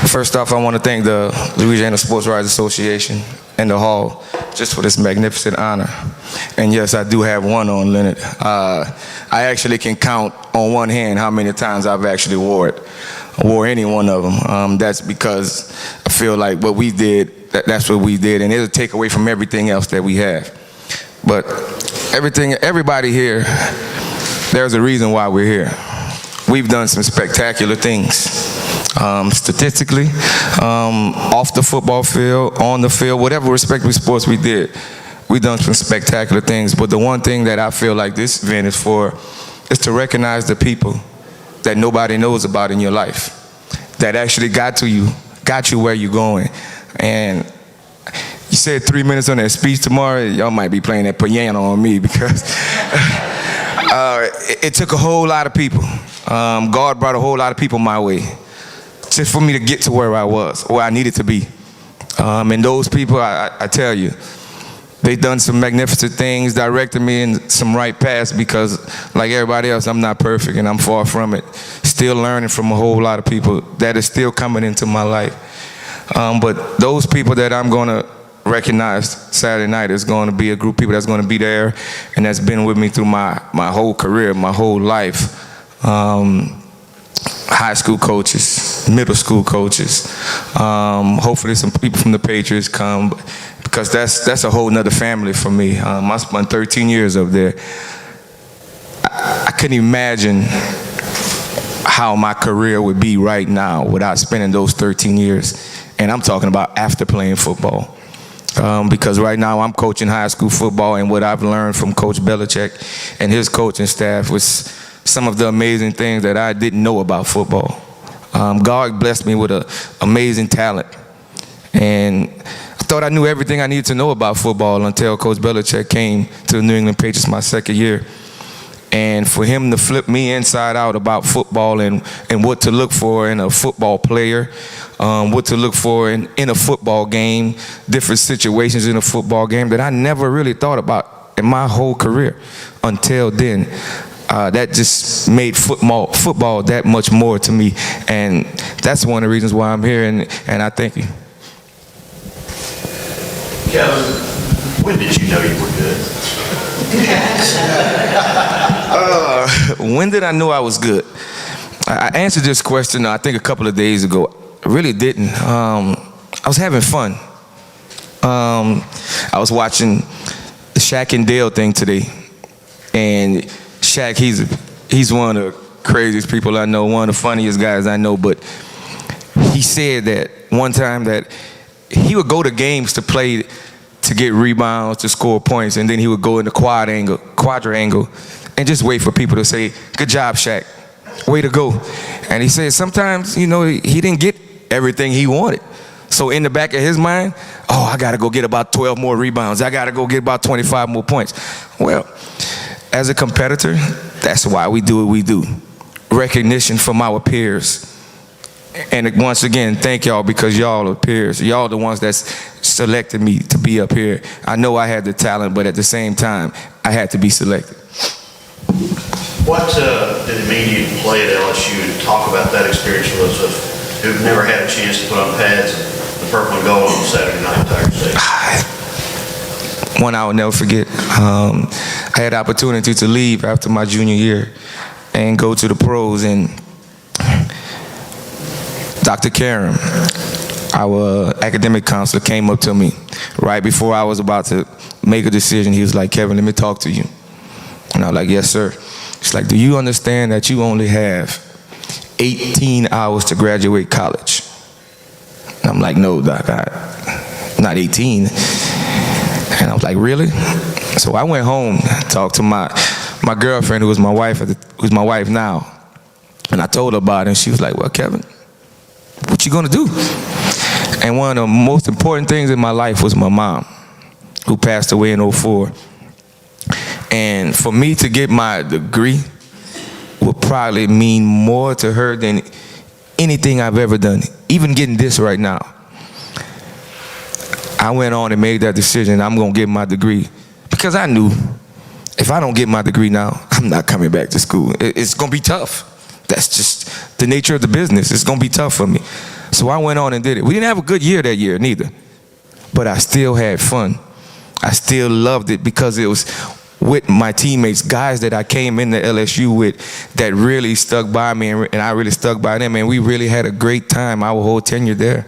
First off, I want to thank the Louisiana Sports Writers Association and the Hall just for this magnificent honor. And yes, I do have one on, Leonard. I actually can count on one hand how many times I've actually wore it. Wore any one of them. That's because I feel like what we did, that's what we did, and it'll take away from everything else that we have. But everybody here, there's a reason why we're here. We've done some spectacular things. Statistically, off the football field, on the field, whatever respective sports we did, we done some spectacular things. But the one thing that I feel like this event is for is to recognize the people that nobody knows about in your life, that actually got you where you're going. And you said 3 minutes on that speech tomorrow, y'all might be playing that piano on me because it took a whole lot of people. God brought a whole lot of people my way just for me to get to where I was, where I needed to be. And those people, I tell you, they've done some magnificent things, directed me in some right paths because, like everybody else, I'm not perfect and I'm far from it. Still learning from a whole lot of people that is still coming into my life. But those people that I'm going to recognize Saturday night is going to be a group of people that's going to be there and that's been with me through my whole career, my whole life. High school coaches, middle school coaches. Hopefully some people from the Patriots come because that's a whole nother family for me. I spent 13 years up there. I couldn't imagine how my career would be right now without spending those 13 years. And I'm talking about after playing football. Because right now I'm coaching high school football, and what I've learned from Coach Belichick and his coaching staff was some of the amazing things that I didn't know about football. God blessed me with an amazing talent. And I thought I knew everything I needed to know about football until Coach Belichick came to the New England Patriots my second year. And for him to flip me inside out about football and what to look for in a football player, what to look for in a football game, different situations in a football game that I never really thought about in my whole career until then. That just made football that much more to me, and that's one of the reasons why I'm here, and I thank you. Kevin, when did you know you were good? When did I know I was good? I answered this question, I think, a couple of days ago. I really didn't. I was having fun. I was watching the Shaq and Dale thing today, and Shaq, he's one of the craziest people I know, one of the funniest guys I know, but he said that one time that he would go to games to play, to get rebounds, to score points, and then he would go in the quadrangle, and just wait for people to say, "Good job, Shaq. Way to go." And he said sometimes, he didn't get everything he wanted. So in the back of his mind, I got to go get about 12 more rebounds. I got to go get about 25 more points. Well, as a competitor, that's why we do what we do. Recognition from our peers. And once again, thank y'all, because y'all are peers. Y'all the ones that selected me to be up here. I know I had the talent, but at the same time, I had to be selected. What did it mean to you to play at LSU, and talk about that experience with us who've never had a chance to put on pads the purple and gold on Saturday night Tiger Stadium? One I will never forget. I had the opportunity to leave after my junior year and go to the pros, and Dr. Karen, our academic counselor, came up to me right before I was about to make a decision. He was like, "Kevin, let me talk to you." And I was like, "Yes, sir." He's like, "Do you understand that you only have 18 hours to graduate college?" And I'm like, "No, Doc, not 18. And I was like, "Really?" So I went home, talked to my girlfriend, who was my wife now, and I told her about it, and she was like, "Well, Kevin, what you gonna do?" And one of the most important things in my life was my mom, who passed away in 2004. And for me to get my degree would probably mean more to her than anything I've ever done, even getting this right now. I went on and made that decision. I'm going to get my degree because I knew if I don't get my degree now, I'm not coming back to school. It's going to be tough. That's just the nature of the business. It's going to be tough for me. So I went on and did it. We didn't have a good year that year, neither. But I still had fun. I still loved it because it was with my teammates, guys that I came into LSU with that really stuck by me, and I really stuck by them, and we really had a great time our whole tenure there.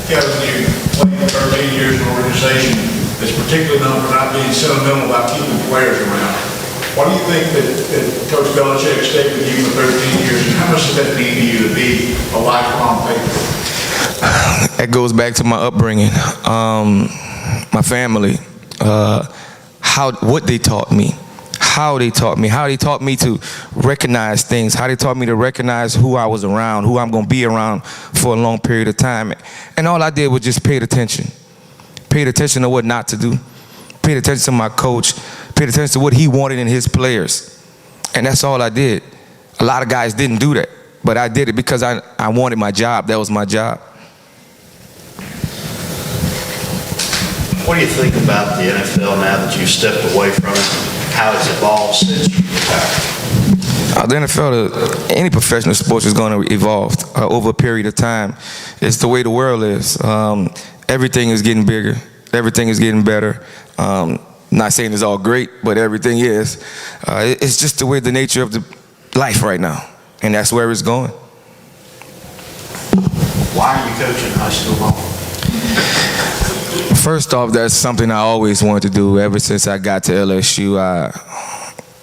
Kevin, you played 13 years in an organization that's particularly known for not being sentimental about keeping players around. What do you think that Coach Belichick stayed with you for 13 years, and how much does that mean to you to be a lifelong Patriot? That goes back to my upbringing, my family, what they taught me, how they taught me to recognize things, how they taught me to recognize who I was around, who I'm going to be around for a long period of time. And all I did was just paid attention to what not to do, paid attention to my coach, paid attention to what he wanted in his players. And that's all I did. A lot of guys didn't do that, but I did it because I wanted my job. That was my job. What do you think about the NFL now that you've stepped away from it? How it's evolved since you retired? The NFL, any professional sports is going to evolve over a period of time. It's the way the world is. Everything is getting bigger. Everything is getting better. Not saying it's all great, but everything is. It's just the way the nature of the life right now, and that's where it's going. Why are you coaching high school ball? First off, that's something I always wanted to do ever since I got to LSU.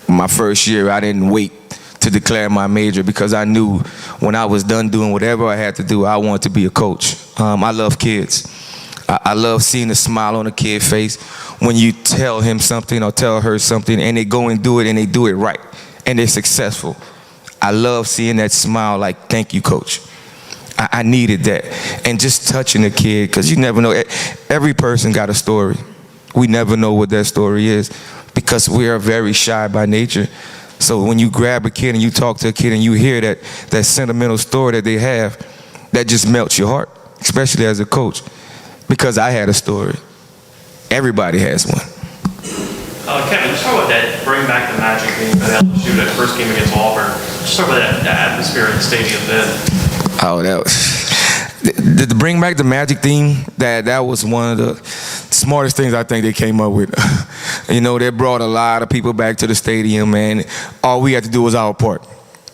My first year, I didn't wait to declare my major because I knew when I was done doing whatever I had to do, I wanted to be a coach. I love kids. I love seeing the smile on a kid's face when you tell him something or tell her something and they go and do it and they do it right and they're successful. I love seeing that smile like, thank you, coach. I needed that. And just touching a kid, because you never know. Every person got a story. We never know what that story is because we are very shy by nature. So when you grab a kid and you talk to a kid and you hear that sentimental story that they have, that just melts your heart, especially as a coach, because I had a story. Everybody has one. Kevin, just talk about that, bring back the magic game at LSU, that first game against Auburn. Just talk about that atmosphere in the stadium then. Oh, that was to bring back the magic theme. That was one of the smartest things I think they came up with. You know, they brought a lot of people back to the stadium, and all we had to do was our part: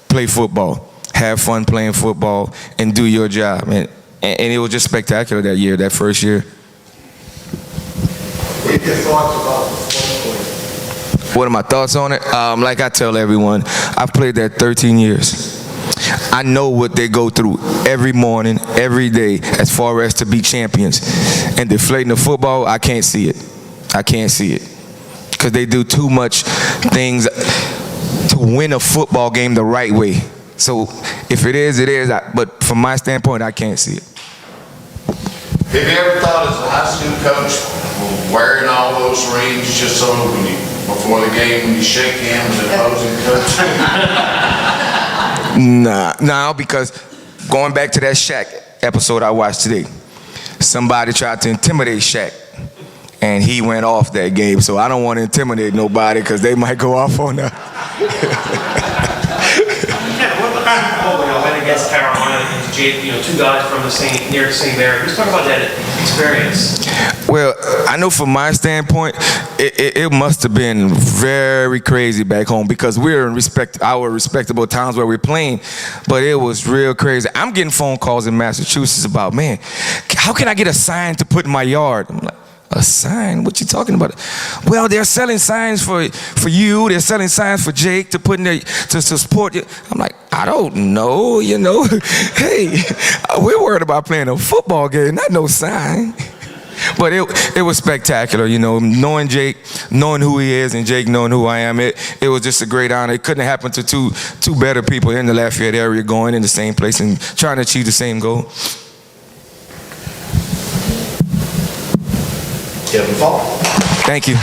play football, have fun playing football, and do your job. And it was just spectacular that year, that first year. What are your thoughts about the football? What are my thoughts on it? Like I tell everyone, I've played there 13 years. I know what they go through every morning, every day, as far as to be champions. And deflating the football, I can't see it. I can't see it. Because they do too much things to win a football game the right way. So if it is, it is. But from my standpoint, I can't see it. Have you ever thought as a high school coach, wearing all those rings just so when you, before the game, when you shake hands with the opposing coach? Nah, because going back to that Shaq episode I watched today, somebody tried to intimidate Shaq, and he went off that game. So I don't want to intimidate nobody because they might go off on that. Kevin, what about the Super Bowl when y'all went against Carolina, against Jake, two guys from near the same area? Just talk about that experience. Well, I know from my standpoint, it must have been very crazy back home because we're in our respectable towns where we're playing, but it was real crazy. I'm getting phone calls in Massachusetts about, man, how can I get a sign to put in my yard? I'm like, a sign? What you talking about? Well, they're selling signs for you. They're selling signs for Jake to put in there to support you. I'm like, I don't know, Hey, we're worried about playing a football game, not no sign. But it was spectacular, knowing Jake, knowing who he is, and Jake knowing who I am. It was just a great honor. It couldn't happen to two better people in the Lafayette area going in the same place and trying to achieve the same goal. Kevin Faulk. Thank you.